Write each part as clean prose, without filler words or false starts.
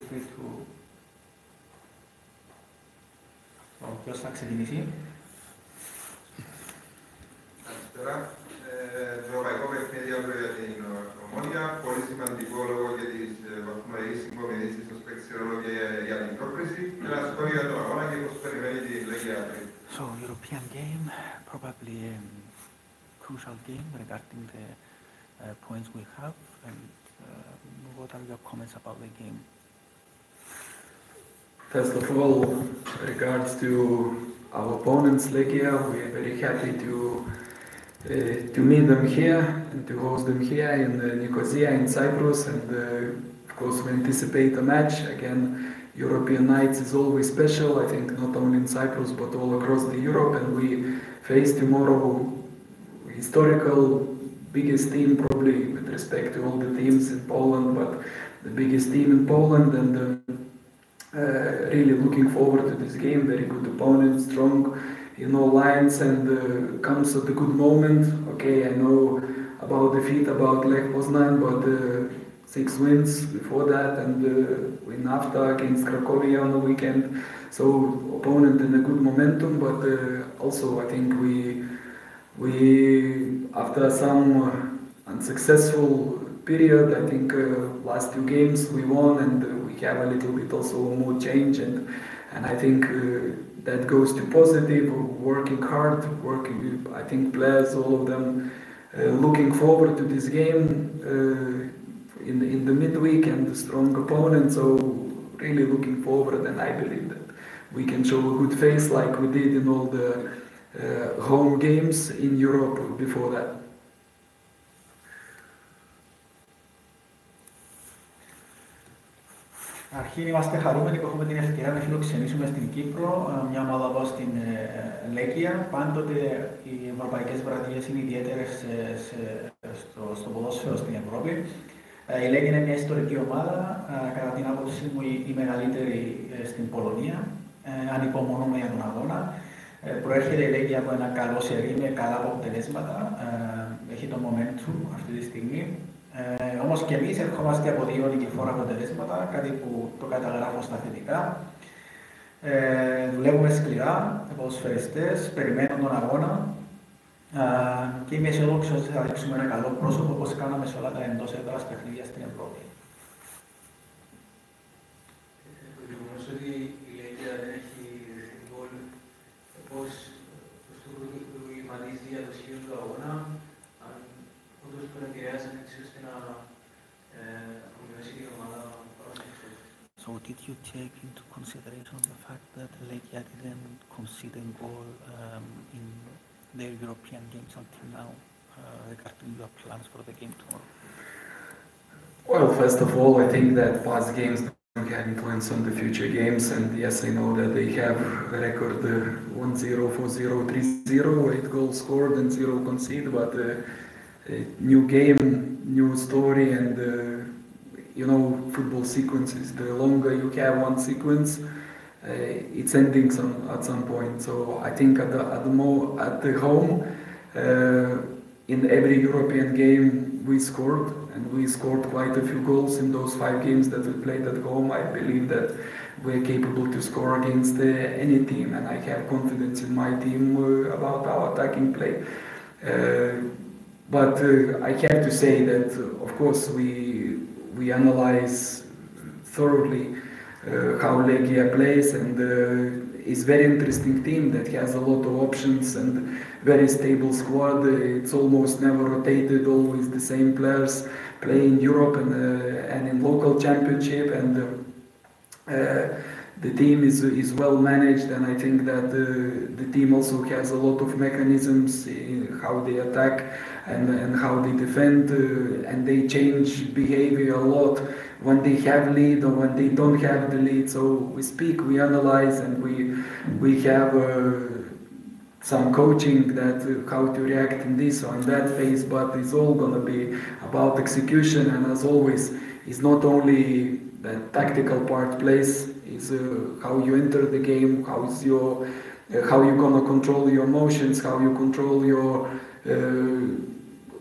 free to... Ποιος θα ξεκινήσει? Καλησπέρα. Το ευρωπαϊκό παιχνίδι αύριο για την Ομόνια, πολύ σημαντικό λόγω και της βαθμολογικής συγκομιδής στο παίξει ρόλο και για την πρόκριση. Ένα σχόλιο για τον αγώνα και πώς περιμένει τη Λέγκια αύριο. So, European game, probably a crucial game regarding the points we have. And what are your comments about the game? First of all, regards to our opponents, Legia, we are very happy to meet them here and to host them here in Nicosia in Cyprus, and of course we anticipate a match. Again, European nights is always special, I think not only in Cyprus but all across the Europe, and we face tomorrow historical biggest team probably with respect to all the teams in Poland, but the biggest team in Poland, and really looking forward to this game. Very good opponent, strong in all lines, and comes at a good moment. Okay, I know about defeat about Lech Poznan, but 6 wins before that, and win after against Cracovia on the weekend. So opponent in a good momentum, but also I think we after some unsuccessful period, I think last 2 games we won, and we have a little bit also more change, and I think that goes to positive, working hard, I think players, all of them, looking forward to this game in the midweek, and a strong opponent, so really looking forward, and I believe that we can show a good face like we did in all the home games in Europe before that. Αρχήν είμαστε χαρούμενοι που έχουμε την ευκαιρία να φιλοξενήσουμε στην Κύπρο μια ομάδα εδώ στην Λέγκια. Πάντοτε οι ευρωπαϊκές βραδιές είναι ιδιαίτερες στο ποδόσφαιρο στην Ευρώπη. Η Λέγκια είναι μια ιστορική ομάδα, κατά την άποψή μου η μεγαλύτερη στην Πολωνία. Ανυπομονούμε για τον αγώνα. Προέρχεται η Λέγκια από ένα καλό σερί με καλά αποτελέσματα. Έχει το momentum αυτή τη στιγμή. Όμως και εμείς ερχόμαστε από 2 νικηφόρα αποτελέσματα, κάτι που το καταγράφω στα θετικά. Δουλεύουμε σκληρά, οι ποδοσφαιριστές, περιμένουν τον αγώνα και είμαι αισιόδοξος ότι θα δείξουμε ένα καλό πρόσωπο όπως κάναμε σε όλα τα εντός έδρας παιχνίδια στην Ευρώπη. Το γεγονός ότι η Λέγκια δεν έχει γκολ, πώς το προβληματίζει για το σχέδιο του αγώνα, όντως που επηρεάζει έτσι ώστε να απομειώσει η ομάδα προς έξω. So did you take into consideration the fact that Legia didn't concede a goal in their European games until now, regarding your plans for the game tomorrow? Well, first of all, I think that past games don't have influence on the future games, and yes, I know that they have a record 1-0, 4-0, 3-0, 8 goals scored and 0 conceded, but new game, new story, and you know, football sequences, the longer you have one sequence, it's ending at some point. So I think at the home, in every European game we scored, and we scored quite a few goals in those 5 games that we played at home. I believe that we're capable to score against any team, and I have confidence in my team about our attacking play. But I have to say that, of course, we analyze thoroughly how Legia plays, and it's very interesting team that has a lot of options and very stable squad. It's almost never rotated, always the same players play in Europe and in local championship, and the team is well managed, and I think that the team also has a lot of mechanisms in how they attack and how they defend, and they change behavior a lot when they have lead or when they don't have the lead. So we speak, we analyze, and we have some coaching that how to react in this or in that phase, but it's all gonna be about execution, and as always, it's not only the tactical part plays, is how you enter the game, how you gonna control your emotions, how you control your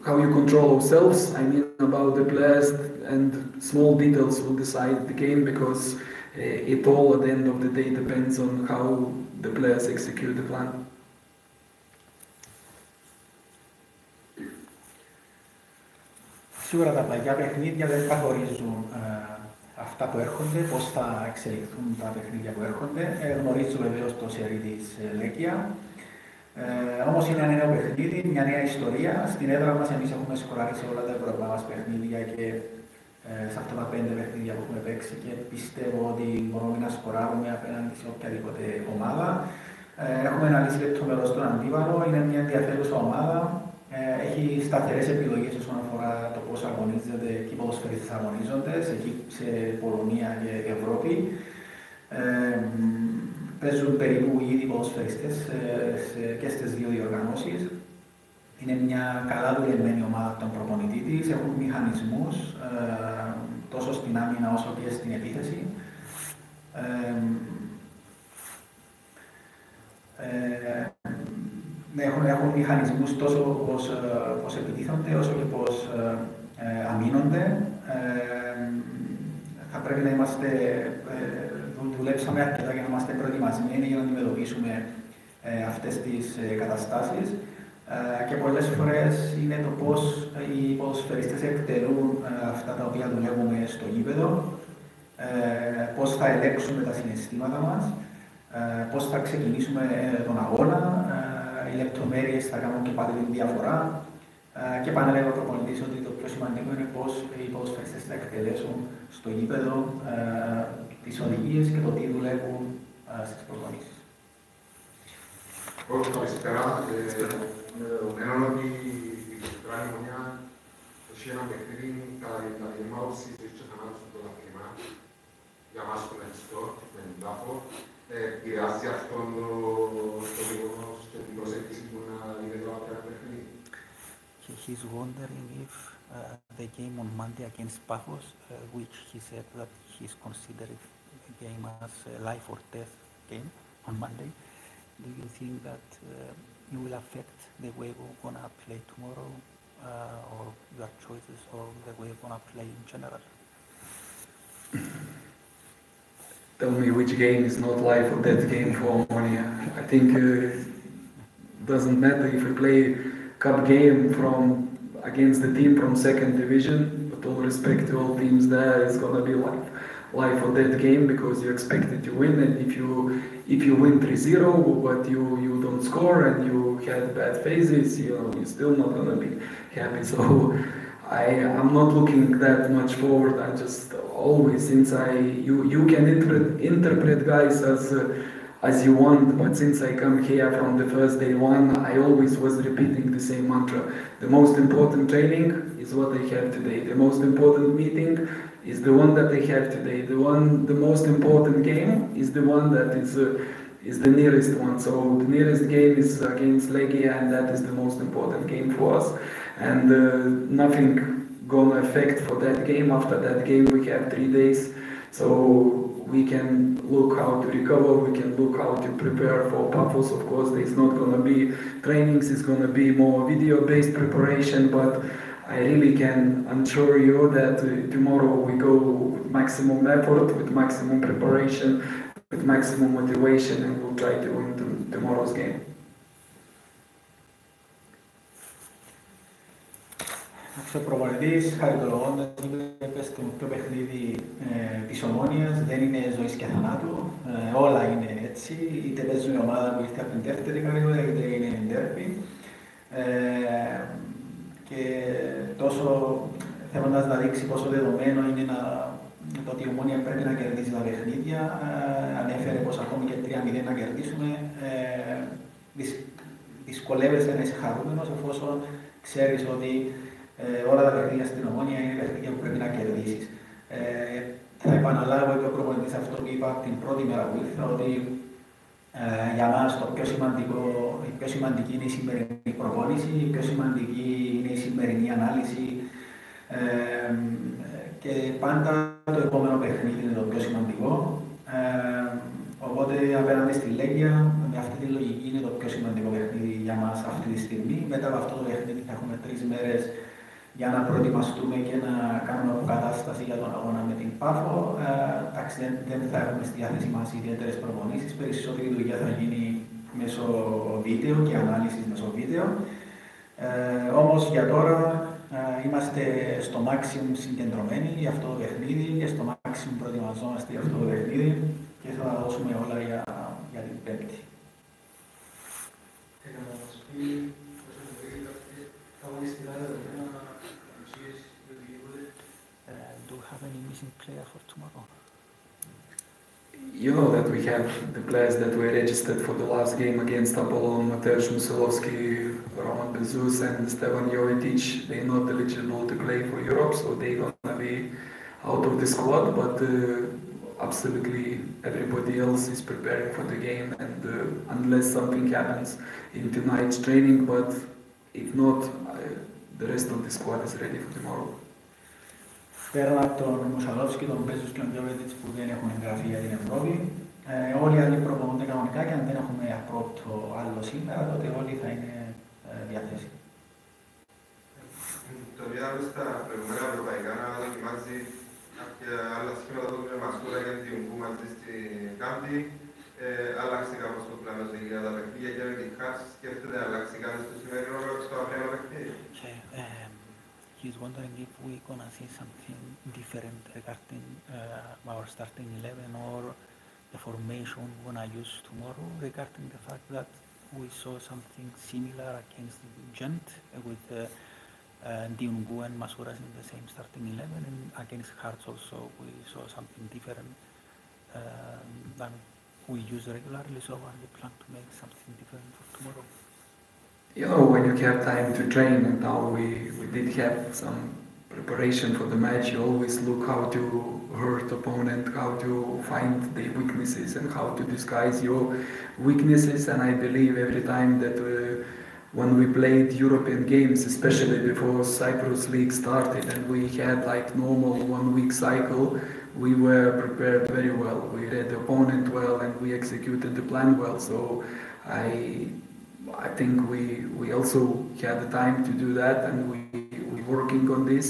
how you control ourselves. I mean about the players, and small details will decide the game, because it all at the end of the day depends on how the players execute the plan. Σίγουρα τα πλαγιά παιχνίδια δεν καθορίζουν αυτά που έρχονται, πώς θα εξελιχθούν τα παιχνίδια που έρχονται. Γνωρίζω βεβαίως το σερί της Λέγκια. Όμως είναι ένα νέο παιχνίδι, μια νέα ιστορία. Στην έδρα μας εμείς έχουμε σκοράρει σε όλα τα ευρωπαϊκά μας παιχνίδια και σε αυτά τα 5 παιχνίδια που έχουμε παίξει, και πιστεύω ότι μπορούμε να σκοράρουμε απέναντι σε οποιαδήποτε ομάδα. Έχουμε αναλύσει λεπτομερώς τον αντίπαλο, είναι μια ενδιαφέρουσα ομάδα. Έχει σταθερές επιλογές όσον αφορά το πώς αγωνίζεται και οι ποδοσφαιριστές αγωνίζονται σε Πολωνία και Ευρώπη. Παίζουν περίπου ήδη ποδοσφαιριστές και στις δύο διοργανώσεις. Είναι μια καλά δουλεμένη ομάδα των προπονητή της, έχουν μηχανισμούς τόσο στην άμυνα όσο και στην επίθεση. Έχουν μηχανισμούς τόσο πώς επιτίθονται όσο και πώς αμήνονται. Θα πρέπει να είμαστε, δουλέψαμε αρκετά για να είμαστε προετοιμασμένοι για να αντιμετωπίσουμε αυτές τις καταστάσεις, και πολλές φορές είναι το πώς οι ποδοσφαιριστές εκτελούν αυτά τα οποία δουλεύουμε στο γήπεδο, πώς θα ελέγξουμε τα συναισθήματα μας, πώς θα ξεκινήσουμε τον αγώνα. Οι λεπτομέρειες θα κάνουν και πάλι την διαφορά, και επαναλέγω ο προπονητής ότι το πιο σημαντικό είναι πώς οι ποδοσφαιριστές θα εκτελέσουν στο γήπεδο τις οδηγίες και το τι δουλεύουν στις προπονήσεις. Όχι, καλησπέρα. Με δεδομένο ότι η Κεντρική Ομονία έχει ένα παιχνίδι κατά την ενημέρωση της και θανάτου στο πρωτάθλημα, για μας τον Ελιστό, με την Τάφο. Επηρεάζει αυτόν το γεγονός και την προσέγγιση που να είναι το άλλο παιχνίδι. He's wondering if the game on Monday against Pafos, which he said that he's considering the game as a life or death game on Monday, do you think that it will affect the way we're going to play tomorrow, or your choices, or the way we're going to play in general? Tell me which game is not life or death game for Omonia. I think it doesn't matter if we play cup game against the team from second division, with all respect to all teams there, it's gonna be life or death game, because you expected to win, and if you win 3-0 but you don't score and you had bad phases, you're still not gonna be happy. So I'm not looking that much forward. I just always, since you can interpret guys as you want, but since I come here from the first day one, I always was repeating the same mantra. The most important training is what I have today. The most important meeting is the one that I have today. The most important game is the one that is the nearest one. So the nearest game is against Legia, and that is the most important game for us. And nothing gonna affect for that game. After that game we have 3 days, so we can look how to recover, we can look how to prepare for Pafos. Of course there's not gonna be trainings, it's gonna be more video-based preparation, but I really can assure you that tomorrow we go with maximum effort, with maximum preparation, with maximum motivation, and we'll try to win tomorrow's game. Ο προπονητής, χαριτολογώντας, είπε στο πιο παιχνίδι της Ομόνιας, δεν είναι ζωής και θανάτου. Όλα είναι έτσι. Είτε παίζουν η ομάδα που ήρθε από την δεύτερη κατηγορία, είτε είναι η ντέρμπι. Και τόσο θέλοντας να δείξει πόσο δεδομένο είναι το ότι η Ομόνια πρέπει να κερδίσει τα παιχνίδια, ανέφερε πως ακόμη και 3-0 να κερδίσουμε, δυσκολεύεσαι να είσαι χαρούμενος, εφόσον ξέρεις ότι όλα τα παιχνίδια στην Ομόνια είναι παιχνίδια που πρέπει να κερδίσεις. Θα επαναλάβω και ο προπονητής αυτό που είπα την πρώτη μέρα που ήρθα, ότι για μας η πιο σημαντική είναι η σημερινή προπόνηση, η πιο σημαντική είναι η σημερινή ανάλυση, και πάντα το επόμενο παιχνίδι είναι το πιο σημαντικό. Οπότε απέναντι στη Λέγκια, με αυτή τη λογική, είναι το πιο σημαντικό παιχνίδι για μας αυτή τη στιγμή. Μετά από αυτό το παιχνίδι θα έχουμε 3 μέρες για να προετοιμαστούμε και να κάνουμε αποκατάσταση για τον αγώνα με την Πάφο. Εντάξει, δεν θα έχουμε στη διάθεση μας ιδιαίτερες προπονήσεις. Περισσότερη δουλειά θα γίνει μέσω βίντεο και ανάλυση μέσω βίντεο. Όμως για τώρα είμαστε στο maximum συγκεντρωμένοι για αυτό το παιχνίδι και στο maximum προετοιμαζόμαστε για αυτό το παιχνίδι και θα δώσουμε όλα για την Πέμπτη. Do you have any missing player for tomorrow? You know that we have the players that were registered for the last game against Apollon, Mateusz Musolowski, Roman Bezus and Stevan Jovetic. They're not eligible to play for Europe, so they're gonna be out of the squad, but absolutely everybody else is preparing for the game, and unless something happens in tonight's training, but if not, the rest of the squad is ready for tomorrow. Πέρα από τον Μουσαλόφσκι, τον Μπέζους και τον Γιώβετιτς που δεν έχουν εγγραφεί για την Ευρώπη, όλοι οι άλλοι προπονούνται κανονικά και αν δεν έχουμε απρόπτο άλλο σήμερα, τότε όλοι θα είναι διαθέσιμοι. Τον είδαμε στα προηγούμενα ευρωπαϊκά να δοκιμάζει κάποια άλλα σχήματα που είναι μασκούρα και αντιουμπού μαζί στην Κάμπτη. Άλλαξε κάπως το πλάνο για τα παιχνίδια και με την Χάρτς. Σκέφτεται να αλλάξει κάτι στο σημερινό στο αυριανό παιχνίδι. He's wondering if we're going to see something different regarding our starting 11 or the formation we're going to use tomorrow, regarding the fact that we saw something similar against Gent with Diungu and Masouras in the same starting 11, and against Hearts also we saw something different than we use regularly. So are you plan to make something different for tomorrow? You know, when you have time to train, and now we did have some preparation for the match, you always look how to hurt opponent, how to find the weaknesses and how to disguise your weaknesses. And I believe every time that when we played European games, especially before Cyprus League started, and we had like normal 1 week cycle, we were prepared very well. We read the opponent well and we executed the plan well. So I think we also had the time to do that, and we're working on this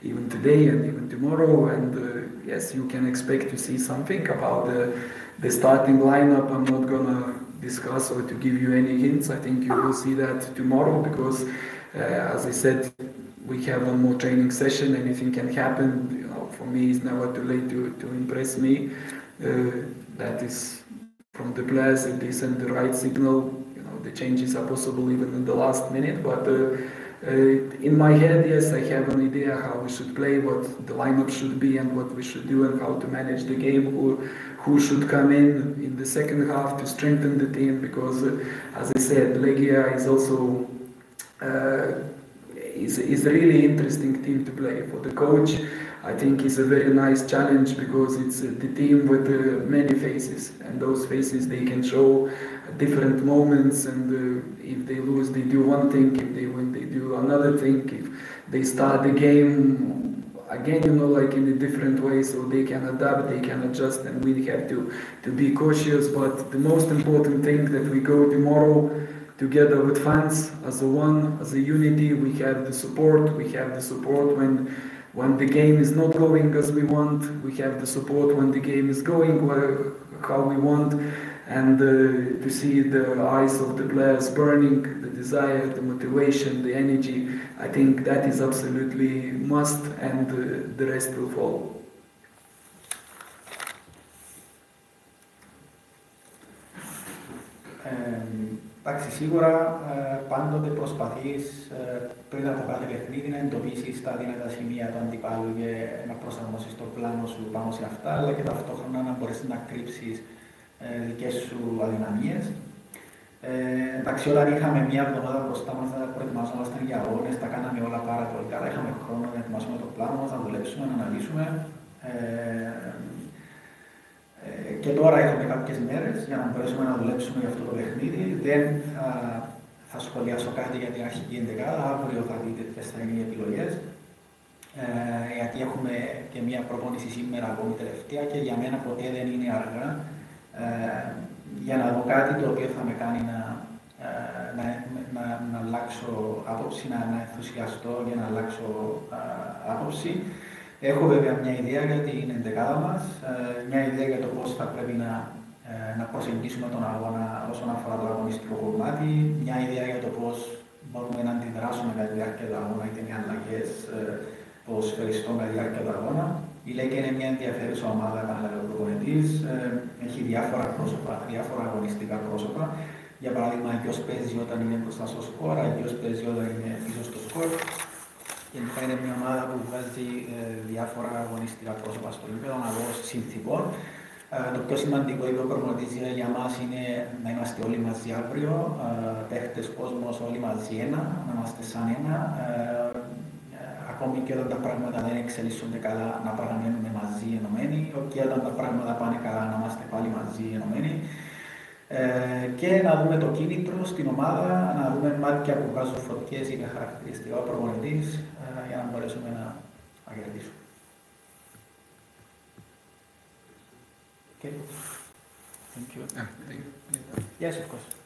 even today and even tomorrow. And yes, you can expect to see something about the starting lineup. I'm not gonna discuss or to give you any hints. I think you will see that tomorrow because, as I said, we have one more training session. Anything can happen. You know, for me, it's never too late to impress me. That is from the players. If they send the right signal, the changes are possible even in the last minute, but in my head, yes, I have an idea how we should play, what the lineup should be and what we should do and how to manage the game, who should come in the second half to strengthen the team, because as I said, Legia is also is a really interesting team to play. For the coach, I think it's a very nice challenge because it's the team with many faces, and those faces they can show different moments, and if they lose they do one thing, if they win they do another thing, if they start the game again, like in a different way, so they can adapt, they can adjust, and we have to be cautious. But the most important thing that we go tomorrow together with fans as a one, as a unity. We have the support when the game is not going as we want, we have the support when the game is going how we want, and to see the eyes of the players burning, the desire, the motivation, the energy, I think that is absolutely must, and the rest will follow. Εντάξει, σίγουρα πάντοτε προσπαθείς πριν από κάθε παιχνίδι να εντοπίσεις τα δυνατά σημεία του αντιπάλου και να προσαρμόσεις το πλάνο σου πάνω σε αυτά, αλλά και ταυτόχρονα να μπορέσεις να κρύψεις δικές σου αδυναμίες. Εντάξει, όταν είχαμε μία εβδομάδα μπροστά μας να προετοιμαζόμασταν για αγώνες, τα κάναμε όλα πάρα πολύ καλά, είχαμε χρόνο να ετοιμάσουμε το πλάνο μας, να δουλέψουμε, να αναλύσουμε. Και τώρα έχουμε κάποιες μέρες για να μπορέσουμε να δουλέψουμε για αυτό το παιχνίδι. Δεν θα σχολιάσω κάτι για την αρχική ενδεκάδα, αύριο θα δείτε ποιες θα είναι οι επιλογές. Γιατί έχουμε και μία προπόνηση σήμερα ακόμη τελευταία και για μένα ποτέ δεν είναι αργά για να δω κάτι το οποίο θα με κάνει να να αλλάξω άποψη, να ενθουσιαστώ και να αλλάξω άποψη. Έχω βέβαια μια ιδέα για την εντεκάδα μας, μια ιδέα για το πώς θα πρέπει να προσεγγίσουμε τον αγώνα όσον αφορά το αγωνιστικό κομμάτι, μια ιδέα για το πώς μπορούμε να αντιδράσουμε κατά τη διάρκεια του αγώνα, είτε με αλλαγές ποδοσφαιριστών κατά τη διάρκεια του αγώνα. Η Λέγκια είναι μια ενδιαφέρουσα ομάδα, επαναλαμβάνω ο προπονητής, έχει διάφορα πρόσωπα, διάφορα αγωνιστικά πρόσωπα. Για παράδειγμα, ποιος παίζει όταν είναι μπροστά στο σκορ, ποιος παίζει όταν είναι πίσω στο σκορ. Γενικά είναι μια ομάδα που βγάζει διάφορα αγωνιστικά πρόσωπα στο γήπεδο, αναλόγως συνθηκών. Το πιο σημαντικό, είπε ο προπονητής, για μας είναι να είμαστε όλοι μαζί αύριο, παίχτες, κόσμος, όλοι μαζί ένα, να είμαστε σαν ένα. Ακόμη και όταν τα πράγματα δεν εξελίσσονται καλά, να παραμένουμε μαζί ενωμένοι, και όταν τα πράγματα πάνε καλά, να είμαστε πάλι μαζί ενωμένοι. Και να δούμε το κίνητρο στην ομάδα, να δούμε μάτια που βγάζουν φωτιές, είναι χαρακτηριστικά ο προπονητής, για να μπορέσουμε να κερδίσουμε. Okay. Thank you. Thank you. Yes, of course.